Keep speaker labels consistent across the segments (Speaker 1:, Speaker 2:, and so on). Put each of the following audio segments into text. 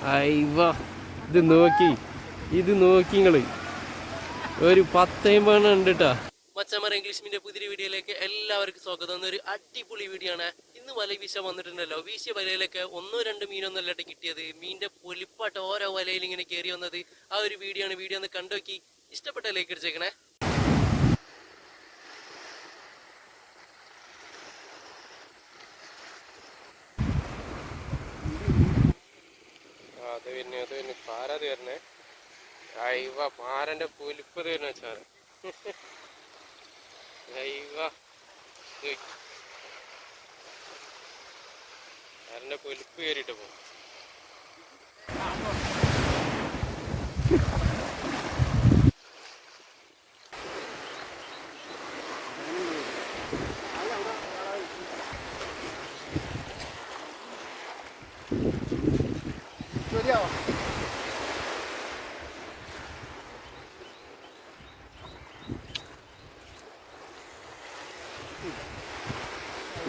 Speaker 1: അയ്യ ഇത് നോക്കി നിങ്ങള് ഒരു 10 ഉണ്ട് കേട്ടാ. മച്ചമാർ ഇംഗ്ലീഷ് മീഡിയം പുതിയ വീഡിയോയിലേക്ക് എല്ലാവർക്കും സ്വാഗതം. ഒരു അടിപൊളി വീഡിയോ ആണ്. ഇന്ന് വല വീശ വന്നിട്ടുണ്ടല്ലോ. വീശിയ വലയിലൊക്കെ 1-2 മീനൊന്നും അല്ലാട്ട് കിട്ടിയത്. മീനിന്റെ പൊലിപ്പാട്ട് ഓരോ വലയിൽ ഇങ്ങനെ കയറി വന്നത് ആ ഒരു വീഡിയോ ആണ്. വീഡിയോ ഒന്ന് കണ്ടോക്കി ഇഷ്ടപ്പെട്ട ലൈക്ക് അടിച്ചേക്കണേ. അത് വരുന്നേ പാരത് വരണേ. അയ്യ പാരന്റെ പൊലിപ്പത് വരുന്ന വെച്ചാൽ പാരന്റെ പൊലിപ്പ് കയറിയിട്ട് പോകും.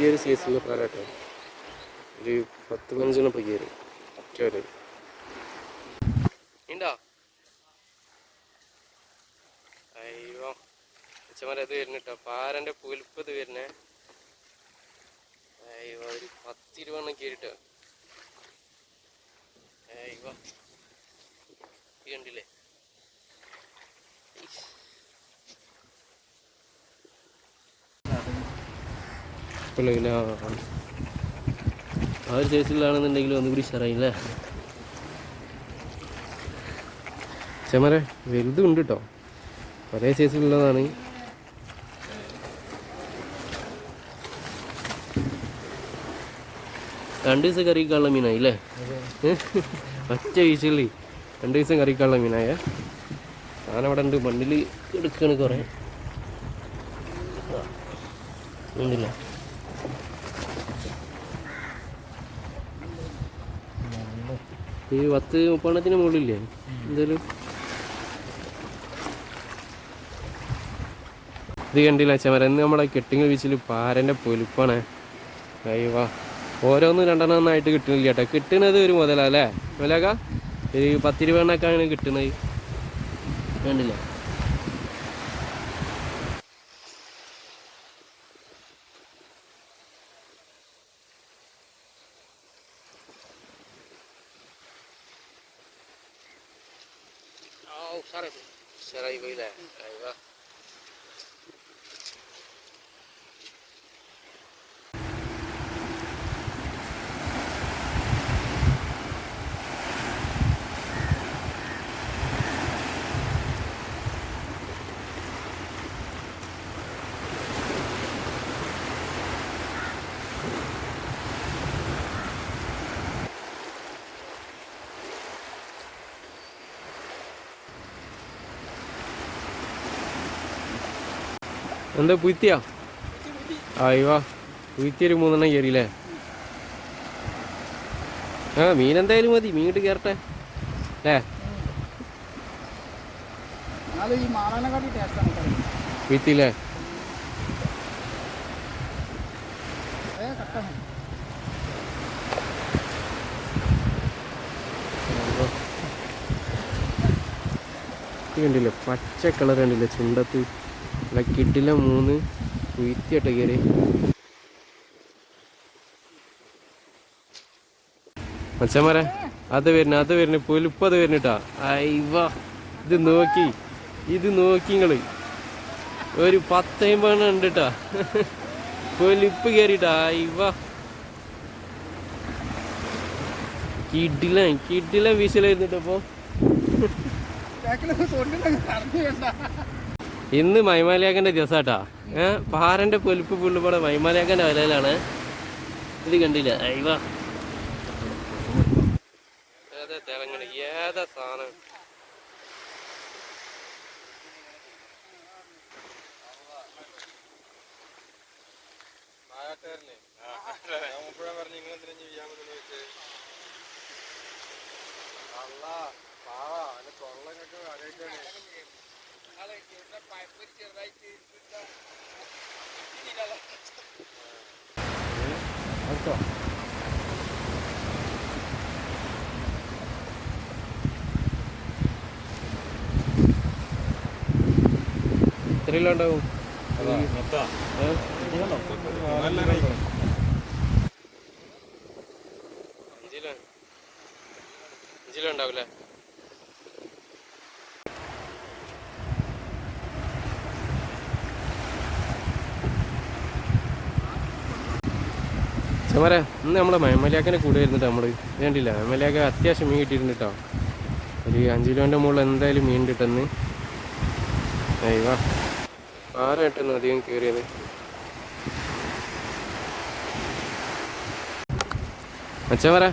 Speaker 1: ഈ ഒരു സീസണിൽ പാരാട്ടോ ഒരു 10-15 കയറി ഒറ്റ ഉണ്ടോ. അയ്യോ അച്ഛന്മാരത് വരുന്നിട്ടോ. പാരന്റെ പുലിപ്പത് വരുന്നേ. അയ്യോ ഒരു 10-20 കയറിട്ടോ. അയ്യോ കണ്ടില്ലേ. ആ ഒരു സൈസിലാണെന്നുണ്ടെങ്കിൽ ഒന്നുകൂടി ഷറായില്ലേ. ചെമര വലുതും ഉണ്ട് കേട്ടോ. ഒരേ സൈസിലുള്ളതാണ്. രണ്ട് ദിവസം കറിക്കാനുള്ള മീനായി അല്ലേ. ഒറ്റ വീശില് 2 ദിവസം കറിക്കാനുള്ള മീനായേ. ഞാനവിടെ ഉണ്ട് മണ്ണിൽ എടുക്കുകയാണ് കുറേ. ഉണ്ടില്ല ഈ 10-30 മുകളിലില്ലേ എന്തായാലും. ഇത് കണ്ടില്ല ചമര. ഇന്ന് നമ്മളെ കെട്ടിങ്ങൽ ബീച്ചിൽ പാരൻ്റെ പൊലിപ്പാണ്. അയ്യവാ ഓരോന്നും 2 ആയിട്ട് കിട്ടുന്നില്ല കേട്ടോ. കിട്ടുന്നത് ഒരു മുതലല്ലേ മുതലാക്ക. ഒരു 10-20 കിട്ടുന്നത്. കണ്ടില്ല ശരായി പോയില്ലേ. അയ്യോ എന്താ പുയ്ത്തിയാ. അയ്യോ പുയ്ത്തിയൊരു 3 കയറിയില്ലേ. ആ മീൻ എന്തായാലും മതി. മീൻ ഇട്ട് കയറട്ടെ അല്ലേ. പുയ്ത്തില്ലേ. കണ്ടില്ലേ പച്ച കളർ കണ്ടില്ലേ ചുണ്ടത്ത്. കിട്ടില്ല 3 കുയിത്തിയായിട്ട് കയറി. മച്ചന്മാരെ അത് വരുന്ന പൊലിപ്പത് വരുന്നിട്ടാ. അയ്യ ഇത് നോക്കി നിങ്ങള് ഒരു 10-50 ഉണ്ട് കേട്ടാ. പൊലിപ്പ് കയറിട്ടാ. അയ്യ കിടില വീശലായിരുന്നിട്ടപ്പോ. ഇന്ന് മൈമാലിയാക്കൻ്റെ ദിവസാട്ടാ. പാരൻ്റെ പൊലിപ്പ് പുള്ളിപ്പാടെ മൈമാലിയാക്കൻ്റെ വലയിലാണ്. ഇത് കണ്ടില്ല. അയ്യ ഏതാ തിളങ്ങണ ഏതാ സാധനം. എത്ര കിലോ ഉണ്ടാവും? 5 കിലോ ഉണ്ടാവില്ലേ? ചമര ഇന്ന് നമ്മളെ മെമ്മലിയാക്കനെ കൂടെ വരുന്നിട്ട് നമ്മൾ വേണ്ടില്ല. മെമ്മലിയാക്ക അത്യാവശ്യം മീൻ കിട്ടിയിട്ടുണ്ട് കേട്ടോ. ഒരു 5 കിലോൻ്റെ മുകളിൽ എന്തായാലും മീൻ കിട്ടുന്നു. അയ്യോ ആരായിട്ടൊന്നും അധികം കയറിയത്. മച്ചമര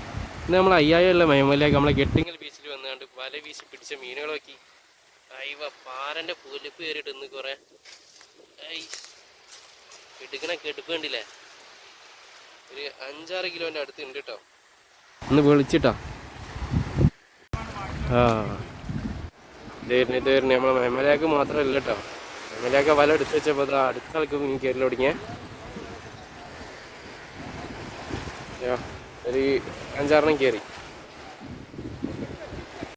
Speaker 1: ഇന്ന് നമ്മൾ അയ്യായുള്ള മെമ്മലിയാക്ക നമ്മളെ ഗെട്ടിങ്ങൽ ബീച്ചിൽ വന്നുകൊണ്ട് വല വീശി പിടിച്ച മീനുകൾ നോക്കി. അയ്യ പാറൻ്റെ പുലിപ്പ് കയറിയിട്ട് ഇന്ന് കുറേ കെടുപ്പ് കണ്ടില്ലേ? ഒരു 5-6 കിലോൻ്റെ അടുത്ത് ഉണ്ട് കേട്ടോ. ഒന്ന് വിളിച്ചിട്ടാ. ആ ഇതായിരുന്നു നമ്മളെ മെമ്മലിയാക്ക് മാത്രമല്ല കേട്ടോ. മെമ്മലിയാക്ക വല എടുത്ത് വെച്ചപ്പോൾ അടുത്ത ആൾക്ക് മീൻ കയറി തുടങ്ങിയ ഒരു 5-6 കയറി.